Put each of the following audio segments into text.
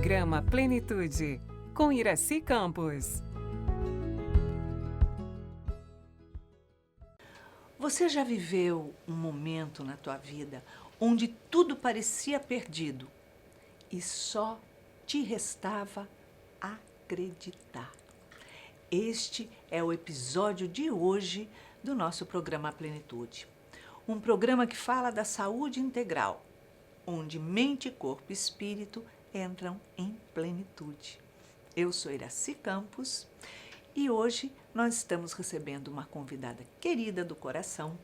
Programa Plenitude, com Iraci Campos. Você já viveu um momento na tua vida onde tudo parecia perdido e só te restava acreditar? Este é o episódio de hoje do nosso programa Plenitude. Um programa que fala da saúde integral, onde mente, corpo e espírito entram em plenitude. Eu sou Iraci Campos e hoje nós estamos recebendo uma convidada querida do coração,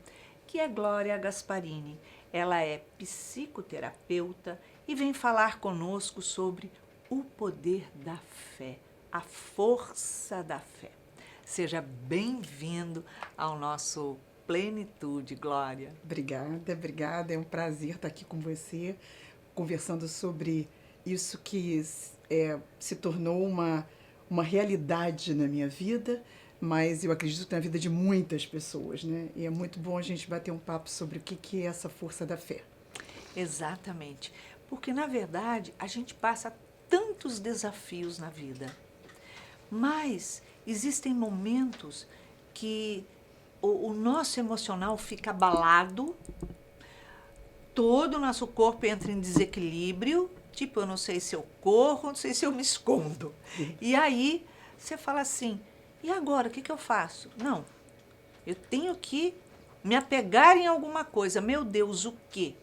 que é Glória Gasparini. Ela é psicoterapeuta e vem falar conosco sobre o poder da fé, a força da fé. Seja bem-vindo ao nosso Plenitude, Glória. Obrigada. É um prazer estar aqui com você, conversando sobre isso que se tornou uma realidade na minha vida, mas eu acredito que na vida de muitas pessoas, né? E é muito bom a gente bater um papo sobre o que é essa força da fé. Exatamente, porque na verdade a gente passa tantos desafios na vida, mas existem momentos que o nosso emocional fica abalado, todo o nosso corpo entra em desequilíbrio, tipo, eu não sei se eu corro, não sei se eu me escondo. E aí você fala assim, e agora, o que eu faço? Não, eu tenho que me apegar em alguma coisa. Meu Deus, o quê?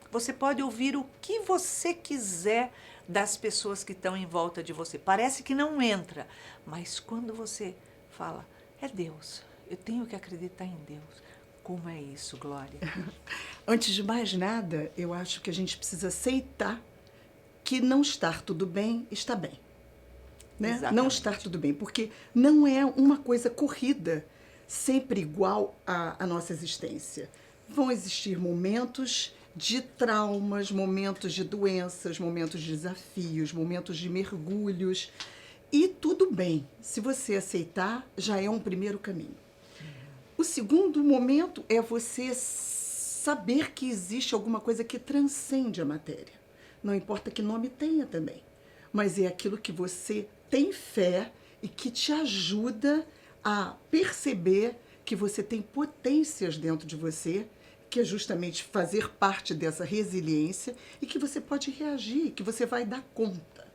Você pode ouvir o que você quiser das pessoas que estão em volta de você. Parece que não entra, mas quando você fala, é Deus, eu tenho que acreditar em Deus. Como é isso, Glória? Antes de mais nada, eu acho que a gente precisa aceitar que não estar tudo bem está bem. Né? Não estar tudo bem, porque não é uma coisa corrida, sempre igual à nossa existência. Vão existir momentos de traumas, momentos de doenças, momentos de desafios, momentos de mergulhos. E tudo bem, se você aceitar, já é um primeiro caminho. O segundo momento é você saber que existe alguma coisa que transcende a matéria. Não importa que nome tenha também, mas é aquilo que você tem fé e que te ajuda a perceber que você tem potências dentro de você, que é justamente fazer parte dessa resiliência e que você pode reagir, que você vai dar conta.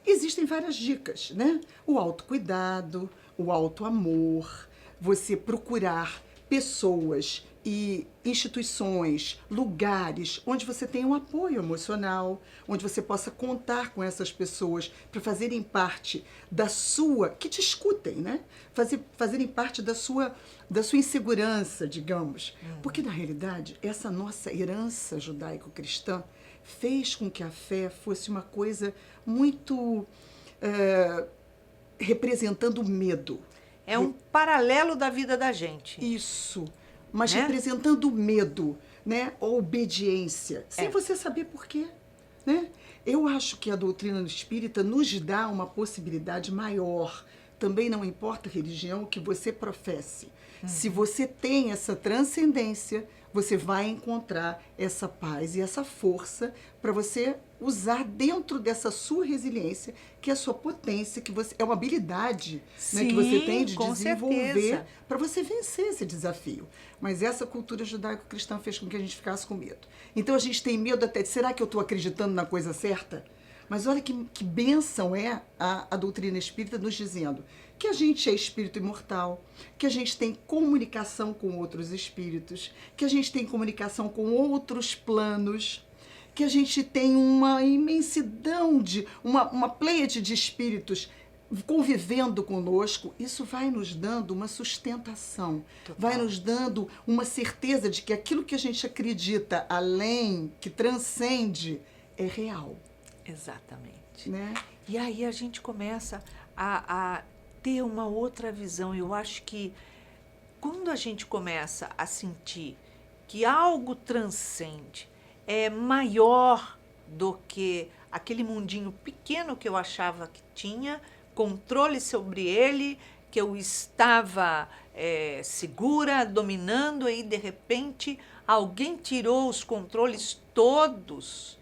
Existem várias dicas, né? O autocuidado, o autoamor, você procurar pessoas e instituições, lugares onde você tenha um apoio emocional, onde você possa contar com essas pessoas para fazerem parte da sua, que te escutem, né? Fazerem parte da sua insegurança, digamos. Porque, na realidade, essa nossa herança judaico-cristã fez com que a fé fosse uma coisa muito representando o medo. É um paralelo da vida da gente. Isso, mas né? Representando o medo, né? A obediência, sem você saber por quê. Né? Eu acho que a doutrina espírita nos dá uma possibilidade maior. Também não importa a religião que você professe. Se você tem essa transcendência, você vai encontrar essa paz e essa força para você usar dentro dessa sua resiliência, que é a sua potência, que você, é uma habilidade, Sim, né, que você tem de com desenvolver para você vencer esse desafio. Mas essa cultura judaico-cristã fez com que a gente ficasse com medo. Então a gente tem medo até de, será que eu estou acreditando na coisa certa? Mas olha que bênção é a doutrina espírita nos dizendo que a gente é espírito imortal, que a gente tem comunicação com outros espíritos, que a gente tem comunicação com outros planos, que a gente tem uma imensidão uma pleiade de espíritos convivendo conosco. Isso vai nos dando uma sustentação, vai nos dando uma certeza de que aquilo que a gente acredita além, que transcende, é real. Exatamente. Né? E aí a gente começa a ter uma outra visão. Eu acho que quando a gente começa a sentir que algo transcende, é maior do que aquele mundinho pequeno que eu achava que tinha, controle sobre ele, que eu estava segura, dominando, e de repente alguém tirou os controles todos.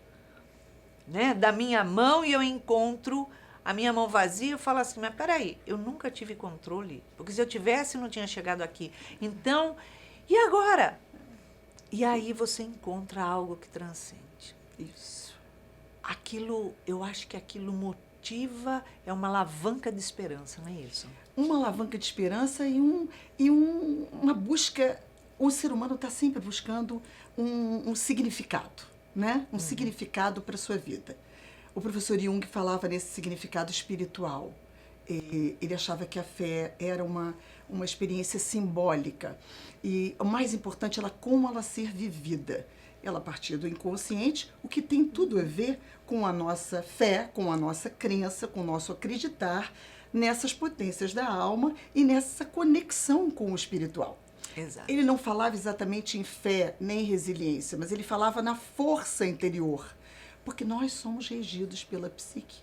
né, da minha mão e eu encontro a minha mão vazia, eu falo assim, mas peraí, eu nunca tive controle, porque se eu tivesse, não tinha chegado aqui. Então, e agora? E aí você encontra algo que transcende. Isso. Aquilo, eu acho que aquilo motiva, é uma alavanca de esperança, não é isso? Uma alavanca de esperança uma busca. O ser humano está sempre buscando um significado, né? Um significado para a sua vida. O professor Jung falava nesse significado espiritual. Ele achava que a fé era uma experiência simbólica. E o mais importante era como ela ser vivida. Ela partia do inconsciente, o que tem tudo a ver com a nossa fé, com a nossa crença, com o nosso acreditar nessas potências da alma e nessa conexão com o espiritual. Exato. Ele não falava exatamente em fé nem resiliência, mas ele falava na força interior, porque nós somos regidos pela psique.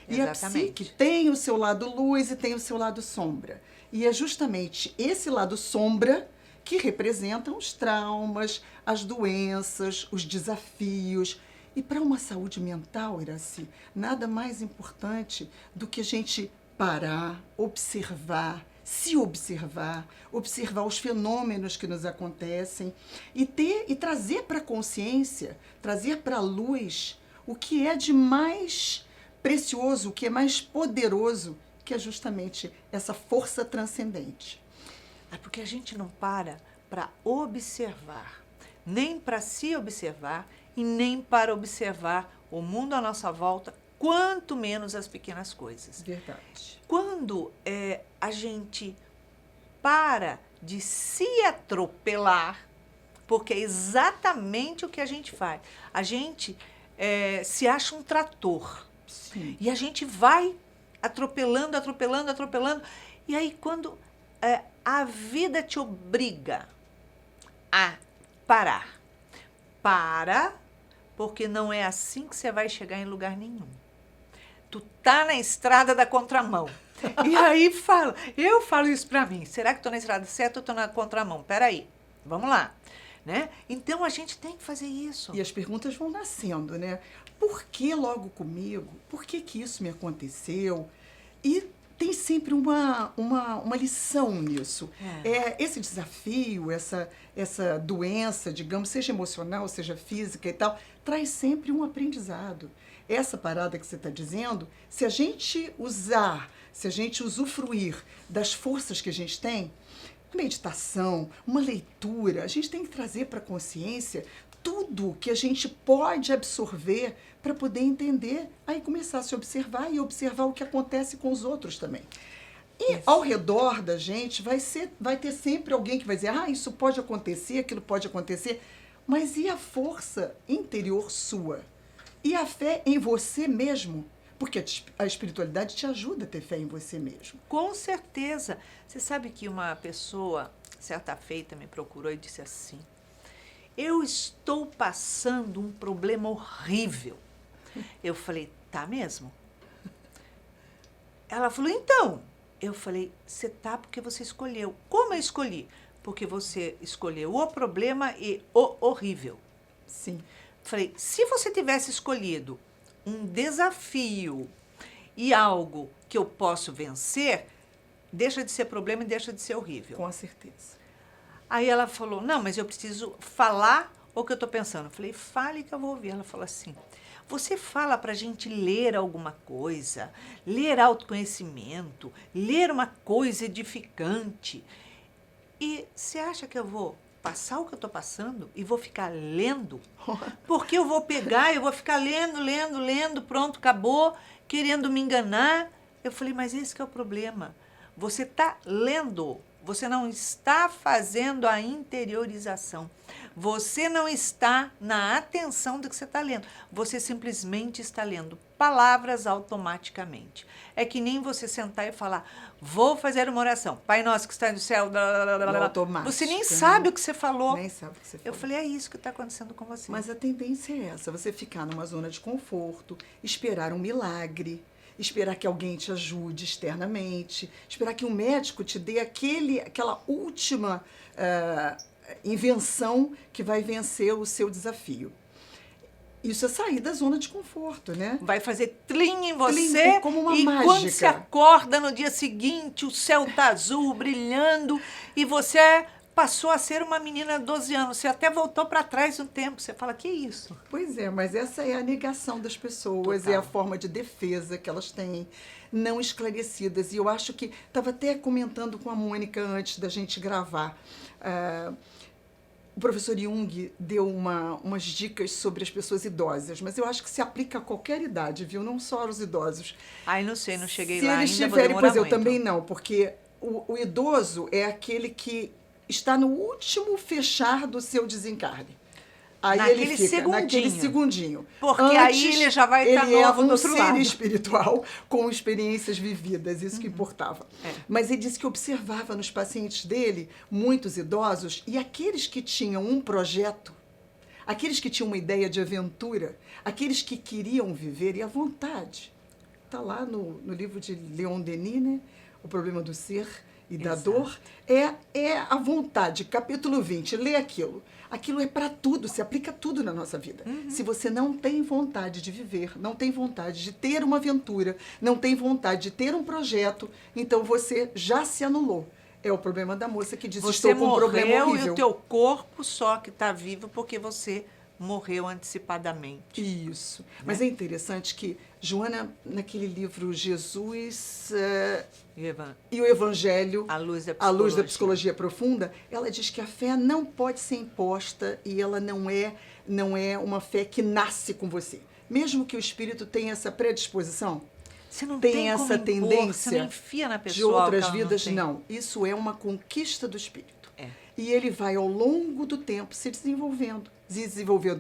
E Exatamente. a psique tem o seu lado luz e tem o seu lado sombra. E é justamente esse lado sombra que representam os traumas, as doenças, os desafios. E para uma saúde mental, Iraci, nada mais importante do que a gente parar, observar, se observar, observar os fenômenos que nos acontecem e trazer para a consciência, trazer para a luz o que é de mais precioso, o que é mais poderoso, que é justamente essa força transcendente. É porque a gente não para observar, nem para se observar e nem para observar o mundo à nossa volta, quanto menos as pequenas coisas. Verdade. Quando a gente para de se atropelar, porque é exatamente o que a gente faz. A gente se acha um trator. Sim. E a gente vai atropelando, atropelando, atropelando. E aí, quando a vida te obriga a parar, para, porque não é assim que você vai chegar em lugar nenhum. Tu tá na estrada da contramão. E aí eu falo isso pra mim. Será que tô na estrada certa ou tô na contramão? Peraí, vamos lá. Né? Então a gente tem que fazer isso. E as perguntas vão nascendo, né? Por que logo comigo? Por que isso me aconteceu? E tem sempre uma lição nisso. Esse desafio, essa doença, digamos, seja emocional, seja física e tal, traz sempre um aprendizado. Essa parada que você está dizendo, se a gente usufruir das forças que a gente tem, meditação, uma leitura, a gente tem que trazer para a consciência tudo que a gente pode absorver para poder entender, aí começar a se observar e observar o que acontece com os outros também. E ao redor da gente vai ter sempre alguém que vai dizer, isso pode acontecer, aquilo pode acontecer, mas e a força interior sua? E a fé em você mesmo? Porque a espiritualidade te ajuda a ter fé em você mesmo. Com certeza. Você sabe que uma pessoa, certa feita, me procurou e disse assim, eu estou passando um problema horrível. Eu falei, tá mesmo? Ela falou, então. Eu falei, você tá porque você escolheu. Como eu escolhi? Porque você escolheu o problema e o horrível. Sim. Falei, se você tivesse escolhido um desafio e algo que eu posso vencer, deixa de ser problema e deixa de ser horrível. Com certeza. Aí ela falou, não, mas eu preciso falar o que eu estou pensando. Eu falei, fale que eu vou ouvir. Ela falou assim, você fala para a gente ler alguma coisa, ler autoconhecimento, ler uma coisa edificante. E você acha que eu vou passar o que eu estou passando e vou ficar lendo? Porque eu vou pegar, eu vou ficar lendo, pronto, acabou, querendo me enganar. Eu falei, mas esse que é o problema. Você está lendo, você não está fazendo a interiorização. Você não está na atenção do que você está lendo. Você simplesmente está lendo palavras automaticamente. É que nem você sentar e falar, vou fazer uma oração. Pai nosso que está no céu. Automático, você nem sabe o que você falou. Nem sabe o que você falou. Eu falei, é isso que está acontecendo com você. Mas a tendência é essa, você ficar numa zona de conforto, esperar um milagre, esperar que alguém te ajude externamente, esperar que um médico te dê aquela última invenção que vai vencer o seu desafio. Isso é sair da zona de conforto, né? Vai fazer tlim em você. Tlim, é como uma e mágica. quando você acorda no dia seguinte, o céu tá azul, brilhando, e você passou a ser uma menina de 12 anos. Você até voltou para trás um tempo. Você fala, que isso? Pois é, mas essa é a negação das pessoas, Total. é a forma de defesa que elas têm, não esclarecidas. E eu acho que, estava até comentando com a Mônica antes da gente gravar, o professor Jung deu umas dicas sobre as pessoas idosas, mas eu acho que se aplica a qualquer idade, viu? Não só aos idosos. Ai, não sei, não cheguei Se lá eles ainda, vou tiverem, demorar pois eu muito. também não, porque o idoso é aquele que está no último fechar do seu desencarne. Aí Naquele ele fica naquele segundinho. segundinho. Porque aí ele já vai estar ele novo é um do outro ser lado. espiritual com experiências vividas, isso que importava. É. Mas ele disse que observava nos pacientes dele muitos idosos e aqueles que tinham um projeto, aqueles que tinham uma ideia de aventura, aqueles que queriam viver e a vontade. Está lá no livro de Leon Denis, né? O Problema do Ser e da Exato. Dor. É a vontade, capítulo 20, lê aquilo. Aquilo é para tudo, se aplica a tudo na nossa vida. Se você não tem vontade de viver, não tem vontade de ter uma aventura, não tem vontade de ter um projeto, então você já se anulou. É o problema da moça que diz, Você estou com um problema morreu e horrível. o teu corpo só que está vivo porque você morreu antecipadamente. Isso. Mas é interessante que Joana, naquele livro Jesus e o Evangelho, A luz da A Luz da Psicologia Profunda, ela diz que a fé não pode ser imposta e ela não é uma fé que nasce com você. Mesmo que o espírito tenha essa predisposição, Você não tem tem essa como impor, tendência você não enfia na pessoa de outras algo que ela vidas, tem. não. Isso é uma conquista do espírito. É. E ele vai, ao longo do tempo, se desenvolvendo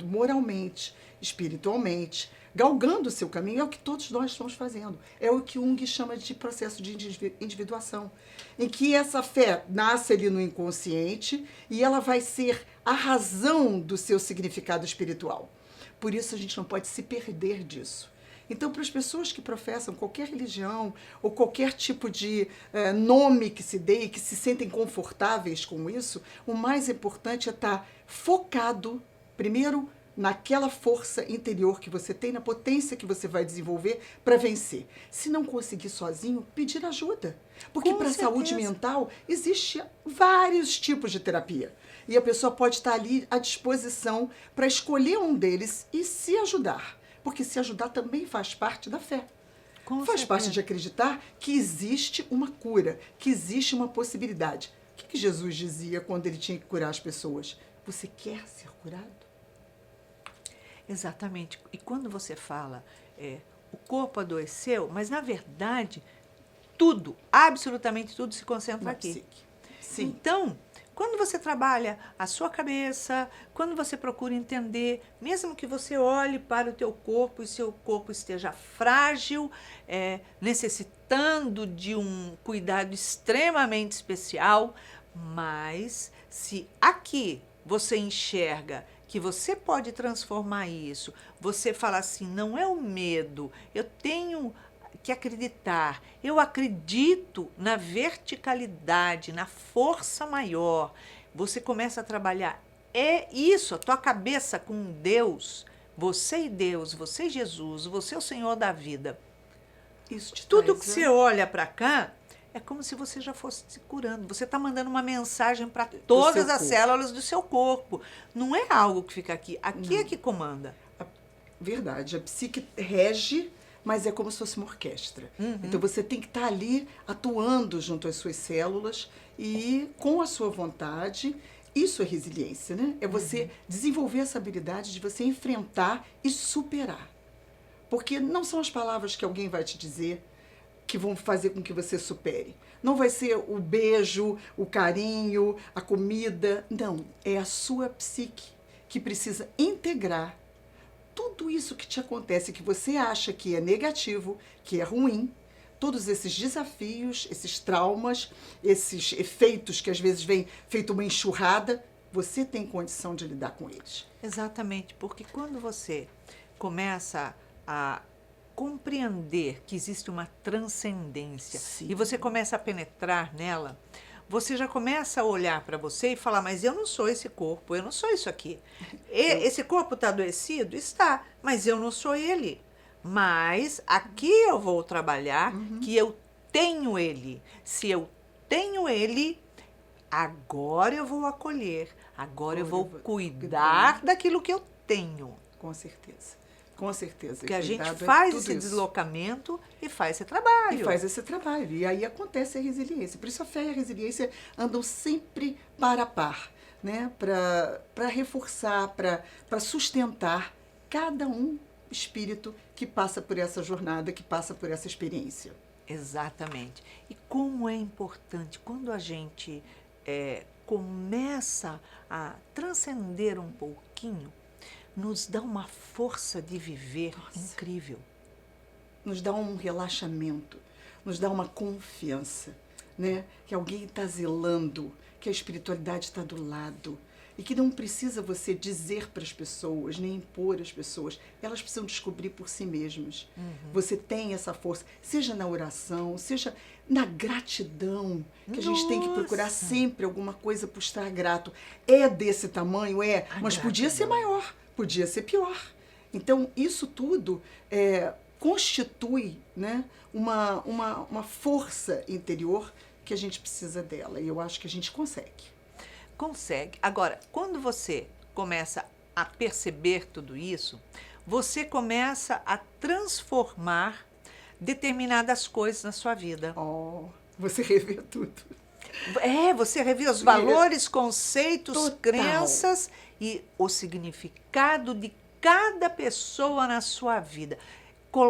moralmente, espiritualmente, galgando o seu caminho. É o que todos nós estamos fazendo. É o que Jung chama de processo de individuação, em que essa fé nasce ali no inconsciente e ela vai ser a razão do seu significado espiritual. Por isso, a gente não pode se perder disso. Então, para as pessoas que professam qualquer religião ou qualquer tipo de nome que se dê e que se sentem confortáveis com isso, o mais importante é estar focado, primeiro, naquela força interior que você tem, na potência que você vai desenvolver para vencer. Se não conseguir sozinho, pedir ajuda. Porque para a saúde mental, existe vários tipos de terapia. E a pessoa pode estar ali à disposição para escolher um deles e se ajudar. Porque se ajudar também faz parte da fé. Faz parte de acreditar que existe uma cura, que existe uma possibilidade. O que Jesus dizia quando ele tinha que curar as pessoas? Você quer ser curado? Exatamente. E quando você fala, o corpo adoeceu, mas na verdade, tudo, absolutamente tudo se concentra aqui. Sim. Então, quando você trabalha a sua cabeça, quando você procura entender, mesmo que você olhe para o teu corpo e seu corpo esteja frágil, necessitando de um cuidado extremamente especial, mas se aqui você enxerga que você pode transformar isso, você fala assim, não é o medo, eu tenho que acreditar, eu acredito na verticalidade, na força maior. Você começa a trabalhar, isso, a tua cabeça com Deus, você e Jesus, você é o Senhor da vida. Isso te Tudo traz, que né? você olha para cá, é como se você já fosse se curando. Você está mandando uma mensagem para todas as células do seu corpo. Não é algo que fica aqui. Aqui é que comanda. Verdade. A psique rege, mas é como se fosse uma orquestra. Então você tem que estar ali atuando junto às suas células e com a sua vontade. Isso é resiliência, né? É você desenvolver essa habilidade de você enfrentar e superar. Porque não são as palavras que alguém vai te dizer que vão fazer com que você supere. Não vai ser o beijo, o carinho, a comida. Não, é a sua psique que precisa integrar tudo isso que te acontece, que você acha que é negativo, que é ruim, todos esses desafios, esses traumas, esses efeitos que às vezes vêm feito uma enxurrada, você tem condição de lidar com eles. Exatamente, porque quando você começa a compreender que existe uma transcendência Sim. e você começa a penetrar nela, você já começa a olhar para você e falar, mas eu não sou esse corpo, eu não sou isso aqui. Esse corpo está adoecido? Está, mas eu não sou ele. Mas aqui eu vou trabalhar que eu tenho ele. Se eu tenho ele, agora eu vou acolher, agora eu vou cuidar daquilo que eu tenho. Com certeza. Com certeza. Porque a gente faz esse deslocamento e faz esse trabalho. E faz esse trabalho. E aí acontece a resiliência. Por isso a fé e a resiliência andam sempre par a par, né? Para reforçar, para sustentar cada espírito que passa por essa jornada, que passa por essa experiência. Exatamente. E como é importante quando a gente começa a transcender um pouquinho, nos dá uma força de viver incrível. Nos dá um relaxamento, nos dá uma confiança, né? Que alguém está zelando, que a espiritualidade está do lado. E que não precisa você dizer para as pessoas, nem impor às pessoas. Elas precisam descobrir por si mesmas. Você tem essa força, seja na oração, seja na gratidão, que a gente tem que procurar sempre alguma coisa por estar grato. É desse tamanho? É, mas podia ser maior, podia ser pior. Então, isso tudo constitui, né, uma força interior que a gente precisa dela. E eu acho que a gente consegue. Consegue. Agora, quando você começa a perceber tudo isso, você começa a transformar determinadas coisas na sua vida. Você revê tudo. Você revê os valores, conceitos, crenças e o significado de cada pessoa na sua vida.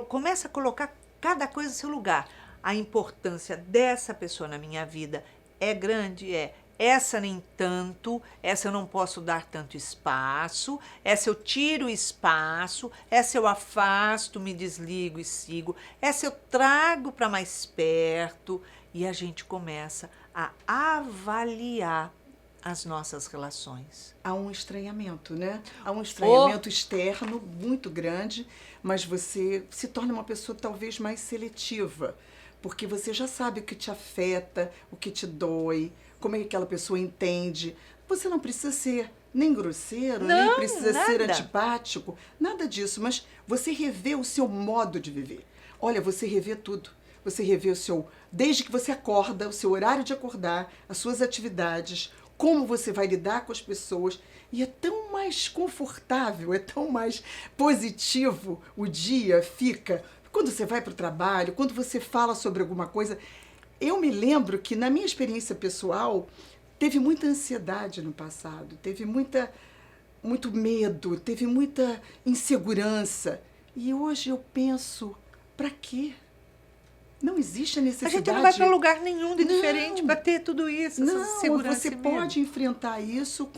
Começa a colocar cada coisa no seu lugar. A importância dessa pessoa na minha vida é grande, essa nem tanto, essa eu não posso dar tanto espaço, essa eu tiro espaço, essa eu afasto, me desligo e sigo, essa eu trago para mais perto e a gente começa a avaliar as nossas relações. Há um estranhamento, né? Há um estranhamento externo muito grande, mas você se torna uma pessoa talvez mais seletiva, porque você já sabe o que te afeta, o que te dói, como é que aquela pessoa entende. Você não precisa ser nem grosseiro, nem precisa ser antipático, nada disso, mas você revê o seu modo de viver. Olha, você revê tudo. Você revê desde que você acorda, o seu horário de acordar, as suas atividades, como você vai lidar com as pessoas. E é tão mais confortável, é tão mais positivo o dia fica. Quando você vai para o trabalho, quando você fala sobre alguma coisa. Eu me lembro que, na minha experiência pessoal, teve muita ansiedade no passado, teve muito medo, teve muita insegurança. E hoje eu penso, para quê? Não existe a necessidade. A gente não vai para lugar nenhum de diferente para ter tudo isso, essa segurança. Você pode enfrentar isso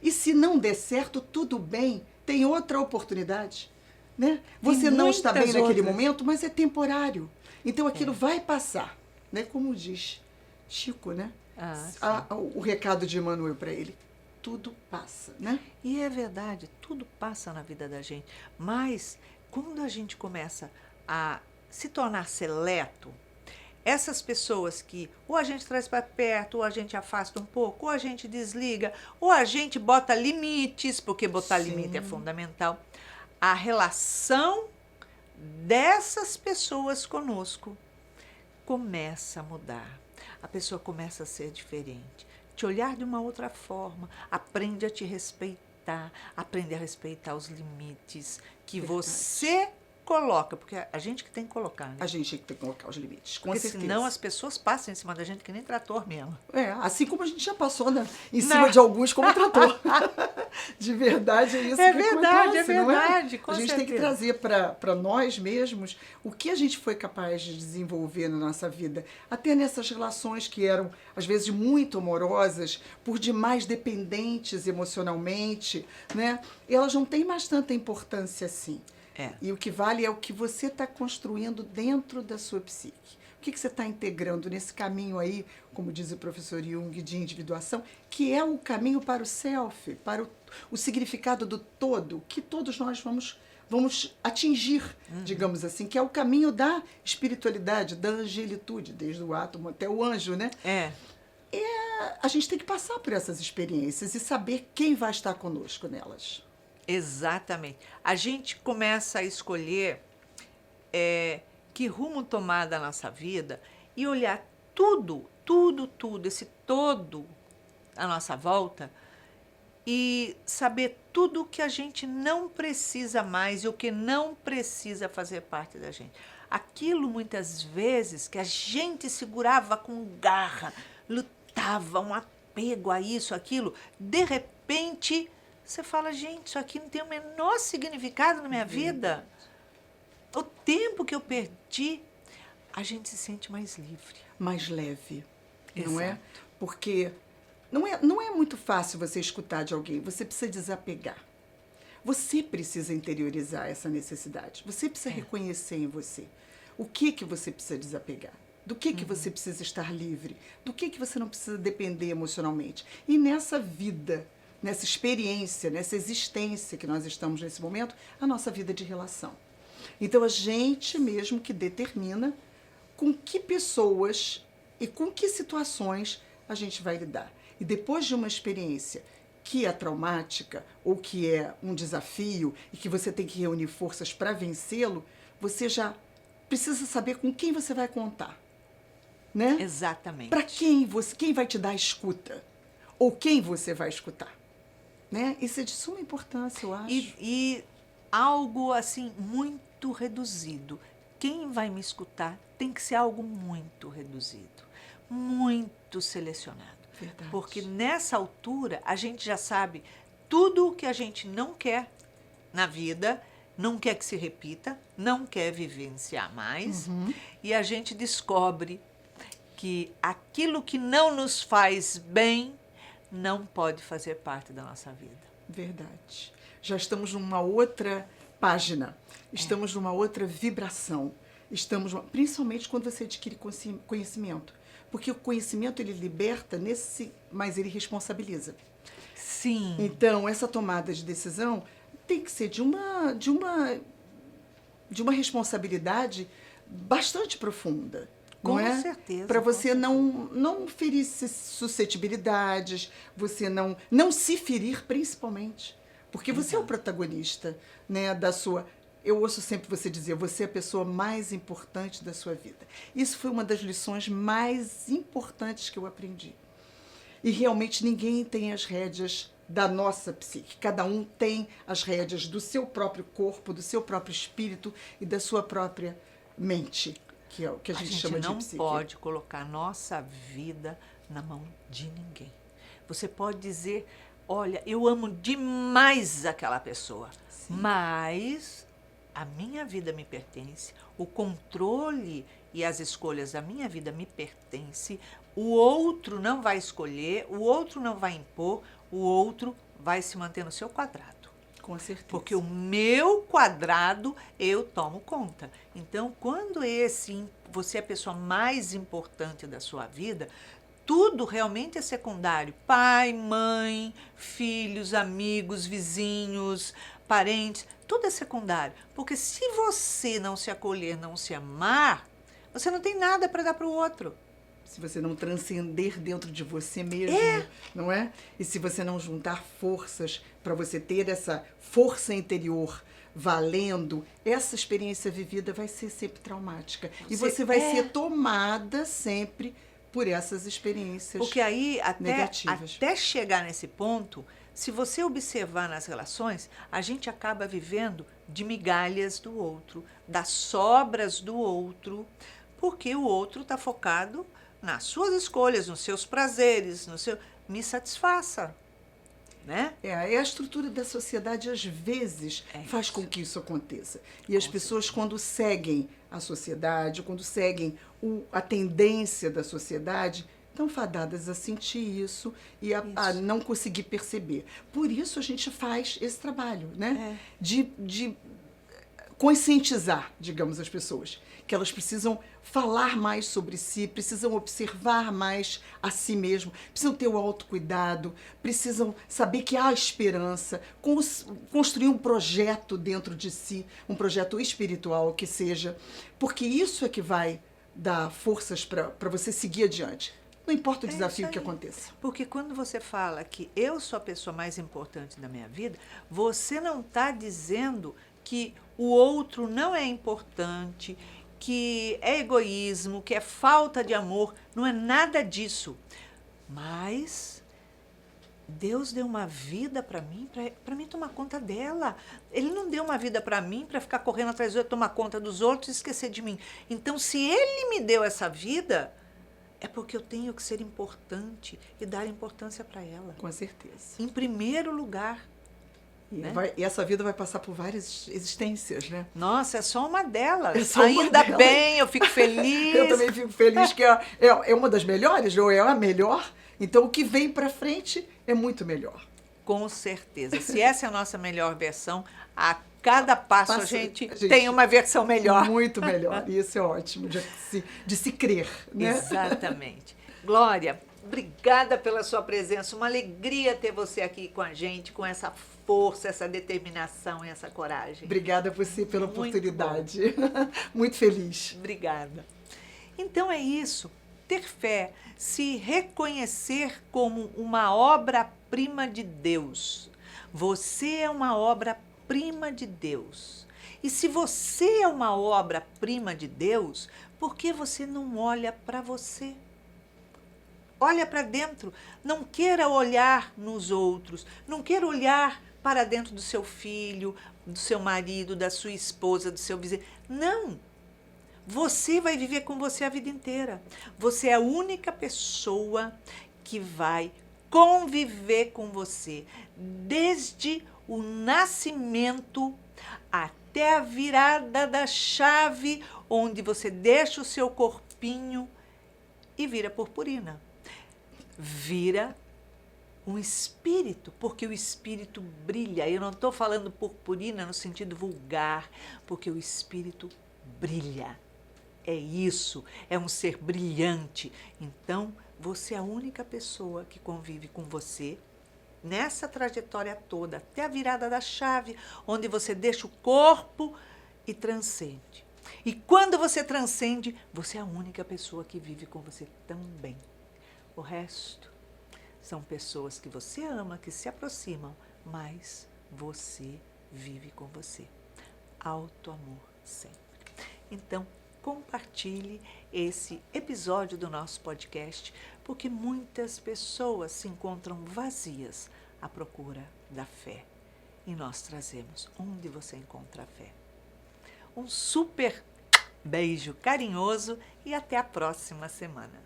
e se não der certo, tudo bem, tem outra oportunidade. Né? Você não está bem naquele momento, mas é temporário. Então aquilo vai passar. Né? Como diz Chico, né? O recado de Emmanuel para ele. Tudo passa, né? E é verdade, tudo passa na vida da gente. Mas quando a gente começa a se tornar seleto, essas pessoas que ou a gente traz para perto, ou a gente afasta um pouco, ou a gente desliga, ou a gente bota limites, porque botar limite é fundamental. A relação dessas pessoas conosco começa a mudar. A pessoa começa a ser diferente. Te olhar de uma outra forma. Aprende a te respeitar. Aprende a respeitar os limites que você coloca. Porque a gente que tem que colocar, né? A gente que tem que colocar os limites, com porque certeza. Senão as pessoas passam em cima da gente que nem trator mesmo. Assim como a gente já passou em cima de alguns como trator. De verdade, é isso que acontece, é verdade. A gente tem que trazer para nós mesmos o que a gente foi capaz de desenvolver na nossa vida. Até nessas relações que eram, às vezes, muito amorosas, por demais dependentes emocionalmente, né? Elas não têm mais tanta importância assim. E o que vale é o que você está construindo dentro da sua psique. O que você está integrando nesse caminho aí, como diz o professor Jung, de individuação, que é o caminho para o self, para o significado do todo, que todos nós vamos atingir, digamos assim, que é o caminho da espiritualidade, da angelitude, desde o átomo até o anjo, né? É a gente tem que passar por essas experiências e saber quem vai estar conosco nelas. Exatamente. A gente começa a escolher que rumo tomar da nossa vida e olhar tudo, esse todo à nossa volta e saber tudo o que a gente não precisa mais e o que não precisa fazer parte da gente. Aquilo, muitas vezes, que a gente segurava com garra, lutava, um apego a isso, aquilo, de repente, você fala, gente, isso aqui não tem o menor significado na minha vida. O tempo que eu perdi, a gente se sente mais livre. Mais leve, não Exato. é? Porque não é muito fácil você escutar de alguém, você precisa desapegar. Você precisa interiorizar essa necessidade. Você precisa reconhecer em você o que você precisa desapegar. Do que você precisa estar livre. Do que você não precisa depender emocionalmente. E nessa vida, nessa experiência, nessa existência que nós estamos nesse momento, a nossa vida de relação. Então, a gente mesmo que determina com que pessoas e com que situações a gente vai lidar. E depois de uma experiência que é traumática ou que é um desafio e que você tem que reunir forças para vencê-lo, você já precisa saber com quem você vai contar, né? Exatamente. Para quem vai te dar escuta ou quem você vai escutar, né? Isso é de suma importância, eu acho. E algo assim muito reduzido. Quem vai me escutar tem que ser algo muito reduzido, muito selecionado. Verdade. Porque nessa altura a gente já sabe tudo o que a gente não quer na vida, não quer que se repita, não quer vivenciar mais, e a gente descobre que aquilo que não nos faz bem não pode fazer parte da nossa vida. Verdade. Já estamos numa outra página, estamos numa outra vibração, principalmente quando você adquire conhecimento. Porque o conhecimento, ele liberta, mas ele responsabiliza. Sim. Então, essa tomada de decisão tem que ser de uma responsabilidade bastante profunda. Com não é? certeza. Para você com não ferir suscetibilidades, você não se ferir principalmente. Porque você é o protagonista, né, da sua... Eu ouço sempre você dizer, você é a pessoa mais importante da sua vida. Isso foi uma das lições mais importantes que eu aprendi. E realmente ninguém tem as rédeas da nossa psique. Cada um tem as rédeas do seu próprio corpo, do seu próprio espírito e da sua própria mente, que é o que a gente chama de psique. não pode colocar nossa vida na mão de ninguém. Você pode dizer, olha, eu amo demais aquela pessoa, mas a minha vida me pertence, o controle e as escolhas da minha vida me pertence, o outro não vai escolher, o outro não vai impor, o outro vai se manter no seu quadrado. Com certeza. Porque o meu quadrado eu tomo conta. Então, quando você é a pessoa mais importante da sua vida, tudo realmente é secundário. Pai, mãe, filhos, amigos, vizinhos, parentes, tudo é secundário. Porque se você não se acolher, não se amar, você não tem nada para dar para o outro. Se você não transcender dentro de você mesmo, não é? E se você não juntar forças para você ter essa força interior valendo, essa experiência vivida vai ser sempre traumática. E você vai ser tomada sempre por essas experiências Porque aí, negativas. até chegar nesse ponto, se você observar nas relações, a gente acaba vivendo de migalhas do outro, das sobras do outro, porque o outro está focado nas suas escolhas, nos seus prazeres, me satisfaça, né? A estrutura da sociedade, às vezes, faz com que isso aconteça. E as pessoas, quando seguem a sociedade, quando seguem a tendência da sociedade, estão fadadas a sentir isso e a não conseguir perceber. Por isso a gente faz esse trabalho, né? De conscientizar, digamos, as pessoas, que elas precisam falar mais sobre si, precisam observar mais a si mesmo, precisam ter o autocuidado, precisam saber que há esperança, construir um projeto dentro de si, um projeto espiritual que seja, porque isso é que vai dar forças para você seguir adiante. Não importa o É desafio isso que aí. aconteça. Porque quando você fala que eu sou a pessoa mais importante da minha vida, você não está dizendo que o outro não é importante, que é egoísmo, que é falta de amor. Não é nada disso. Mas Deus deu uma vida para mim tomar conta dela. Ele não deu uma vida para mim para ficar correndo atrás do outro, tomar conta dos outros e esquecer de mim. Então, se Ele me deu essa vida, é porque eu tenho que ser importante e dar importância para ela. Com certeza. Em primeiro lugar. E, Né? e essa vida vai passar por várias existências, né? Nossa, é só uma delas. É só uma Ainda delas. bem, eu fico feliz. Eu também fico feliz que é uma das melhores, ou é a melhor. Então, o que vem para frente é muito melhor. Com certeza. Se essa é a nossa melhor versão, a cada passo a gente tem uma versão melhor. Muito melhor. E isso é ótimo de se crer. Né? Exatamente. Glória, obrigada pela sua presença. Uma alegria ter você aqui com a gente, com essa força, essa determinação e essa coragem. Obrigada a você pela Muito oportunidade. Muito feliz. Obrigada. Então é isso. Ter fé, se reconhecer como uma obra-prima de Deus. Você é uma obra-prima de Deus. E se você é uma obra-prima de Deus, por que você não olha para você? Olha para dentro. Não queira olhar nos outros. Não queira olhar para dentro do seu filho, do seu marido, da sua esposa, do seu vizinho. Não! Você vai viver com você a vida inteira. Você é a única pessoa que vai conviver com você desde o nascimento até a virada da chave, onde você deixa o seu corpinho e vira purpurina. Vira um espírito, porque o espírito brilha. Eu não estou falando purpurina no sentido vulgar, porque o espírito brilha. É isso, é um ser brilhante. Então, você é a única pessoa que convive com você nessa trajetória toda, até a virada da chave, onde você deixa o corpo e transcende. E quando você transcende, você é a única pessoa que vive com você também. O resto são pessoas que você ama, que se aproximam, mas você vive com você. Alto amor sempre. Então, compartilhe esse episódio do nosso podcast, porque muitas pessoas se encontram vazias à procura da fé. E nós trazemos onde você encontra a fé. Um super beijo carinhoso e até a próxima semana.